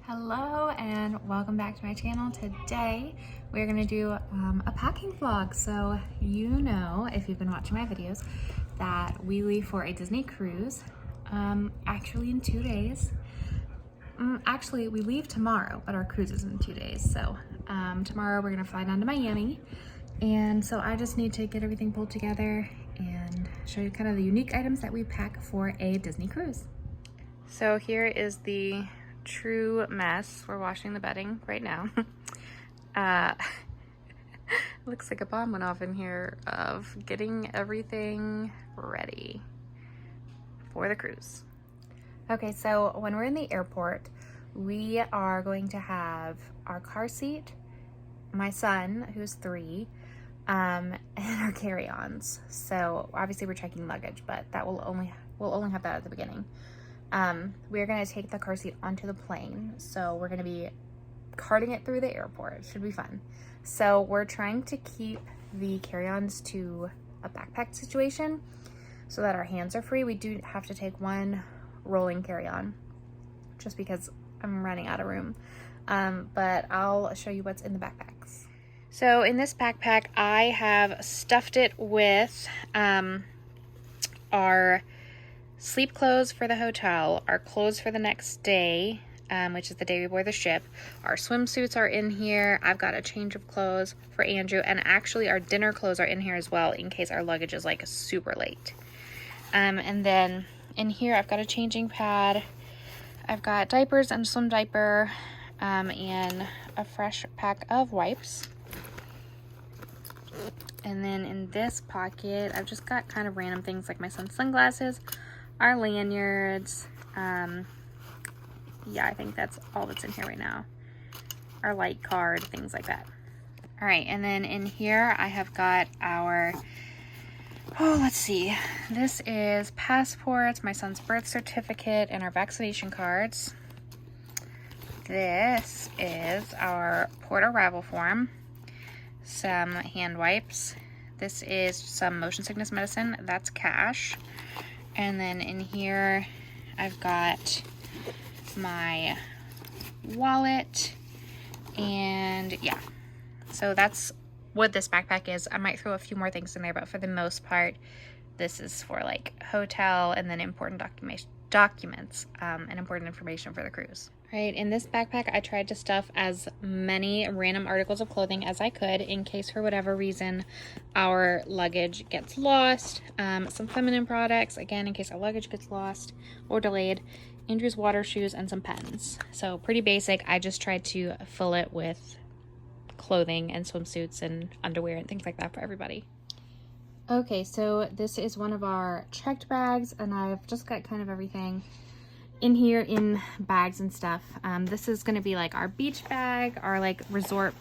Hello and welcome back to my channel. Today we're going to do a packing vlog. So you know, if you've been watching my videos, that we leave for a Disney cruise actually in 2 days. Actually, we leave tomorrow, but our cruise is in 2 days. So tomorrow we're going to fly down to Miami. And so I just need to get everything pulled together and show you kind of the unique items that we pack for a Disney cruise. So here is the true mess. We're washing the bedding right now. Looks like a bomb went off in here of getting everything ready for the cruise. Okay, so when we're in the airport, we are going to have our car seat, my son, who's 3, and our carry-ons. So obviously we're checking luggage, but we'll only have that at the beginning. We're gonna take the car seat onto the plane, so we're gonna be carting it through the airport. It should be fun. So we're trying to keep the carry-ons to a backpack situation so that our hands are free. We do have to take one rolling carry-on just because I'm running out of room, but I'll show you what's in the backpacks. So in this backpack I have stuffed it with our sleep clothes for the hotel, our clothes for the next day, which is the day we board the ship. Our swimsuits are in here. I've got a change of clothes for Andrew, and actually our dinner clothes are in here as well in case our luggage is like super late. And then in here I've got a changing pad. I've got diapers and swim diaper, and a fresh pack of wipes. And then in this pocket I've just got kind of random things like my son's sunglasses, our lanyards, yeah, I think that's all that's in here right now. Our light card, things like that. All right, and then in here I have got our, let's see. This is passports, my son's birth certificate, and our vaccination cards. This is our port arrival form, some hand wipes. This is some motion sickness medicine, that's cash. And then in here, I've got my wallet, and yeah. So that's what this backpack is. I might throw a few more things in there, but for the most part, this is for like hotel and then important documents and important information for the cruise. Right, in this backpack, I tried to stuff as many random articles of clothing as I could in case for whatever reason our luggage gets lost. Some feminine products, again, in case our luggage gets lost or delayed. Andrew's water shoes and some pens. So pretty basic. I just tried to fill it with clothing and swimsuits and underwear and things like that for everybody. Okay, so this is one of our checked bags, and I've just got kind of everything in here in bags and stuff. This is gonna be like our beach bag, our like resort,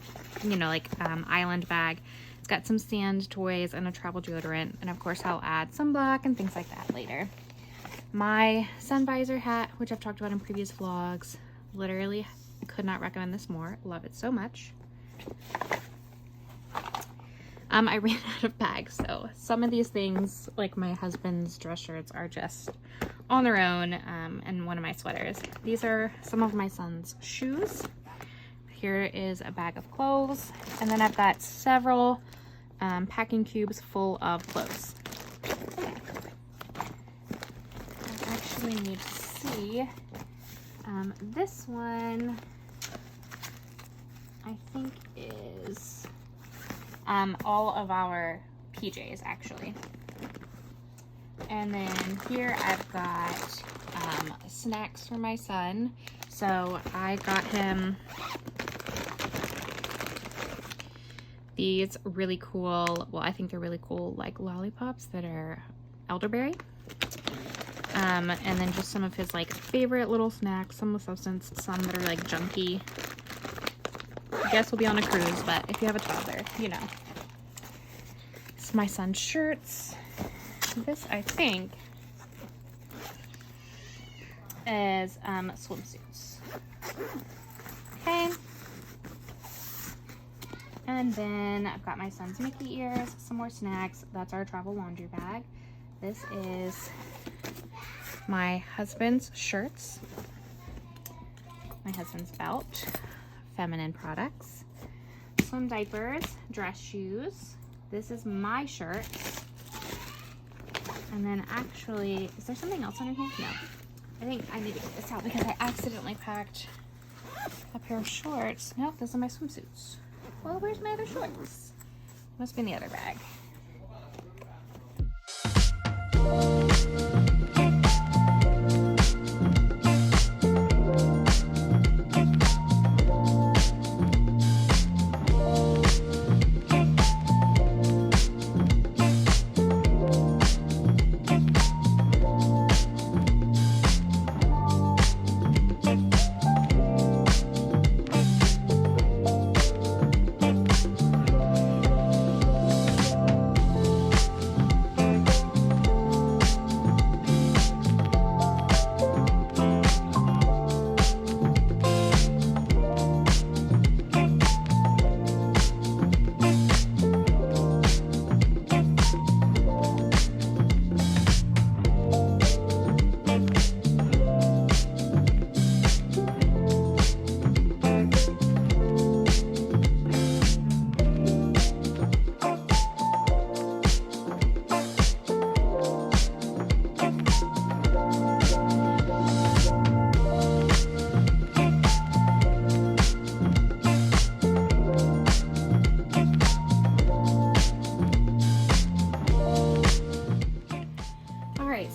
island bag. It's got some sand toys and a travel deodorant, and of course I'll add sunblock and things like that later. My sun visor hat, which I've talked about in previous vlogs, literally could not recommend this more. Love it so much. I ran out of bags, so some of these things, like my husband's dress shirts, are just on their own, and one of my sweaters. These are some of my son's shoes. Here is a bag of clothes, and then I've got several packing cubes full of clothes. I actually need to see. This one, I think, is all of our PJs actually. And then here I've got snacks for my son. So I got him these really cool, well, I think they're really cool, like lollipops that are elderberry. And then just some of his like favorite little snacks, some with substance, some that are like junky. I guess we'll be on a cruise, but if you have a toddler, you know. It's my son's shirts. This, I think, is swimsuits. Okay. And then I've got my son's Mickey ears, some more snacks. That's our travel laundry bag. This is my husband's shirts. my husband's belt, feminine products, swim diapers, dress shoes. This is my shirts. And then actually, is there something else under here? No. I think I need to get this out because I accidentally packed a pair of shorts. Nope, those are my swimsuits. Well, where's my other shorts? Must be in the other bag.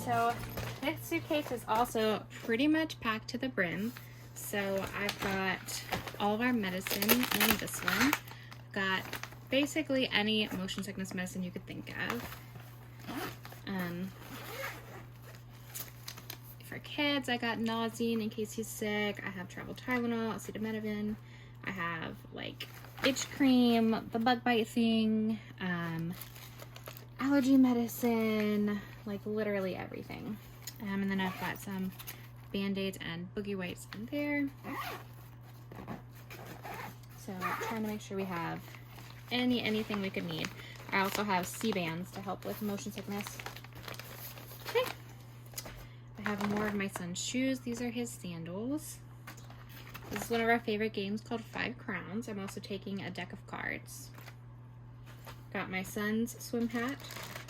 So this suitcase is also pretty much packed to the brim. So I've got all of our medicine in this one. I've got basically any motion sickness medicine you could think of. For kids, I got Nausine in case he's sick. I have travel Tylenol, acetaminophen. I have like itch cream, the bug bite thing, allergy medicine, like literally everything. And then I've got some Band-Aids and boogie wipes in there. So trying to make sure we have anything we could need. I also have C-bands to help with motion sickness. Okay. I have more of my son's shoes. These are his sandals. This is one of our favorite games called 5 Crowns. I'm also taking a deck of cards. Got my son's swim hat,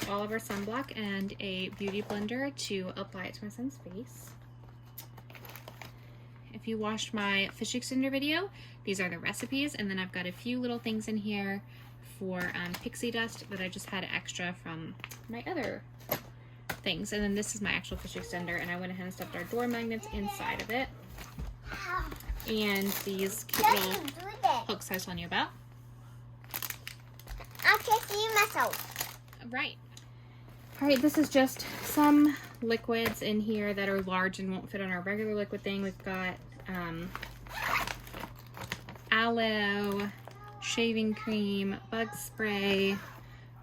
all of our sunblock, and a beauty blender to apply it to my son's face. If you watched my fish extender video, these are the recipes, and then I've got a few little things in here for pixie dust that I just had extra from my other things. And then this is my actual fish extender, and I went ahead and stuffed our door magnets inside of it. And these cute little hooks I was telling you about. I can see myself. Right. All right, this is just some liquids in here that are large and won't fit on our regular liquid thing. We've got aloe, shaving cream, bug spray,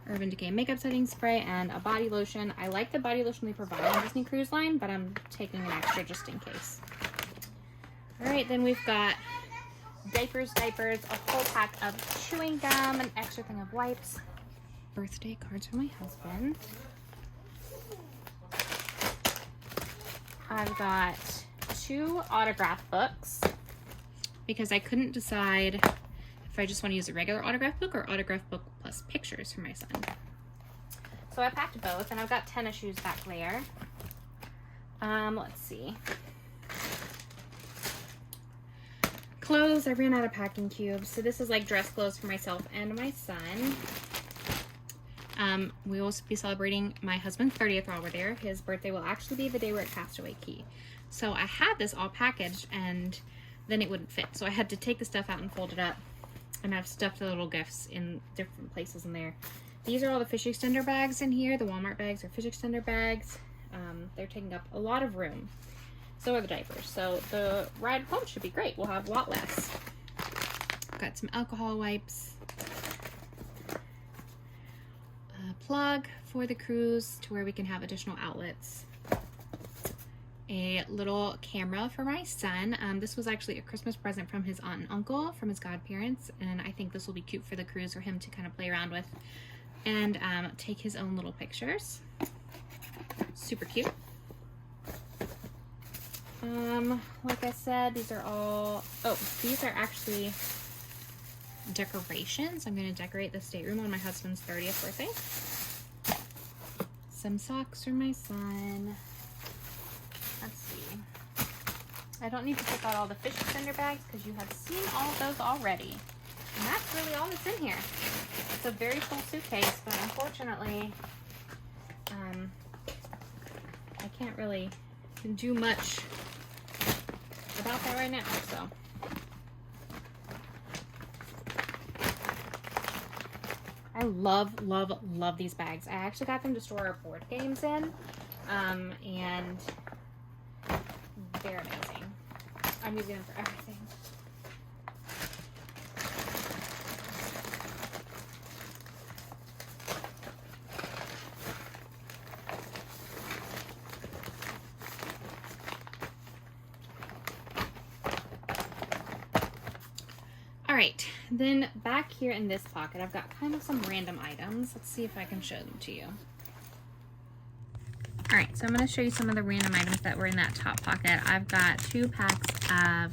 Urban Decay makeup setting spray, and a body lotion. I like the body lotion they provide on Disney Cruise Line, but I'm taking an extra just in case. All right, then we've got diapers, a whole pack of chewing gum, an extra thing of wipes, birthday cards for my husband. I've got 2 autograph books because I couldn't decide if I just want to use a regular autograph book or autograph book plus pictures for my son. So I packed both, and I've got tennis shoes back there. Let's see. Clothes, I ran out of packing cubes. So this is like dress clothes for myself and my son. We will be celebrating my husband's 30th while we're there. His birthday will actually be the day we're at Castaway Cay. So I had this all packaged, and then it wouldn't fit. So I had to take the stuff out and fold it up. And I've stuffed the little gifts in different places in there. These are all the fish extender bags in here. The Walmart bags are fish extender bags. They're taking up a lot of room. So are the diapers. So the ride home should be great. We'll have a lot less. Got some alcohol wipes. A plug for the cruise to where we can have additional outlets. A little camera for my son. This was actually a Christmas present from his aunt and uncle, from his godparents, and I think this will be cute for the cruise for him to kind of play around with and take his own little pictures. Super cute. Like I said, these are all, oh, these are actually decorations. I'm going to decorate the stateroom on my husband's 30th birthday. Some socks for my son. Let's see. I don't need to pick out all the fish extender bags because you have seen all of those already. And that's really all that's in here. It's a very full suitcase, but unfortunately, I can't really do much about that right now, so. I love, love, love these bags. I actually got them to store our board games in, and they're amazing. I'm using them for everything. Alright, then back here in this pocket, I've got kind of some random items. Let's see if I can show them to you. Alright, so I'm going to show you some of the random items that were in that top pocket. I've got 2 packs of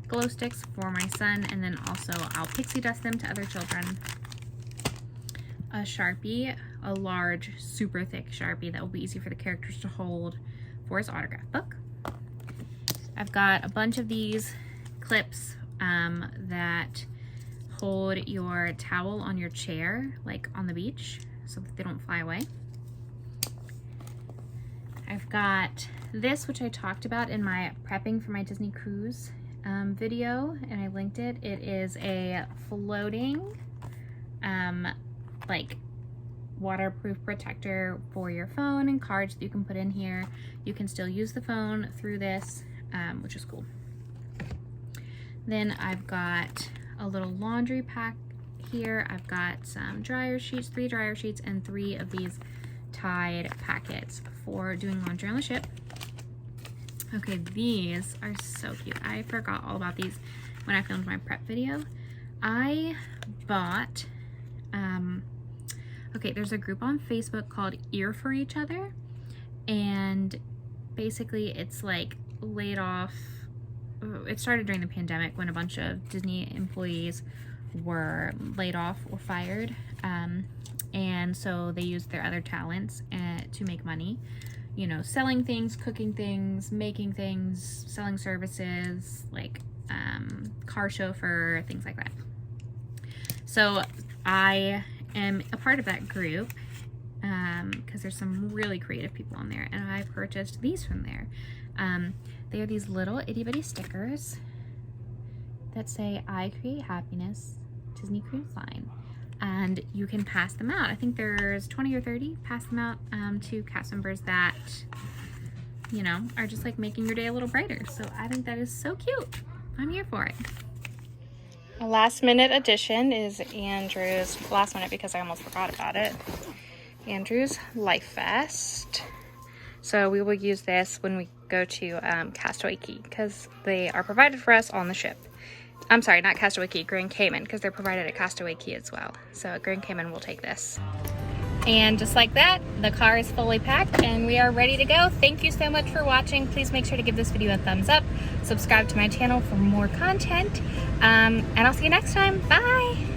glow sticks for my son, and then also I'll pixie dust them to other children. A Sharpie, a large, super thick Sharpie that will be easy for the characters to hold for his autograph book. I've got a bunch of these clips that hold your towel on your chair, like on the beach, so that they don't fly away. I've got this, which I talked about in my prepping for my Disney cruise video, and I linked it. It is a floating, like waterproof protector for your phone and cards that you can put in here. You can still use the phone through this, which is cool. Then I've got a little laundry pack here. I've got some dryer sheets, 3 dryer sheets, and 3 of these Tide packets for doing laundry on the ship. Okay, these are so cute. I forgot all about these when I filmed my prep video. I bought, okay, there's a group on Facebook called Ear for Each Other, and basically it's like laid off. It started during the pandemic when a bunch of Disney employees were laid off or fired, and so they used their other talents to make money, you know, selling things, cooking things, making things, selling services like car chauffeur, things like that. So I am a part of that group because there's some really creative people on there, and I purchased these from there. They are these little itty-bitty stickers that say, "I create happiness, Disney Cruise Line." And you can pass them out. I think there's 20 or 30. Pass them out to cast members that, you know, are just like making your day a little brighter. So I think that is so cute. I'm here for it. A last minute addition is Andrew's, last minute because I almost forgot about it, Andrew's Life Vest. So we will use this when we go to Castaway Cay because they are provided for us on the ship. I'm sorry, not Castaway Cay, Grand Cayman, because they're provided at Castaway Cay as well. So at Grand Cayman, we'll take this. And just like that, the car is fully packed and we are ready to go. Thank you so much for watching. Please make sure to give this video a thumbs up. Subscribe to my channel for more content. And I'll see you next time. Bye!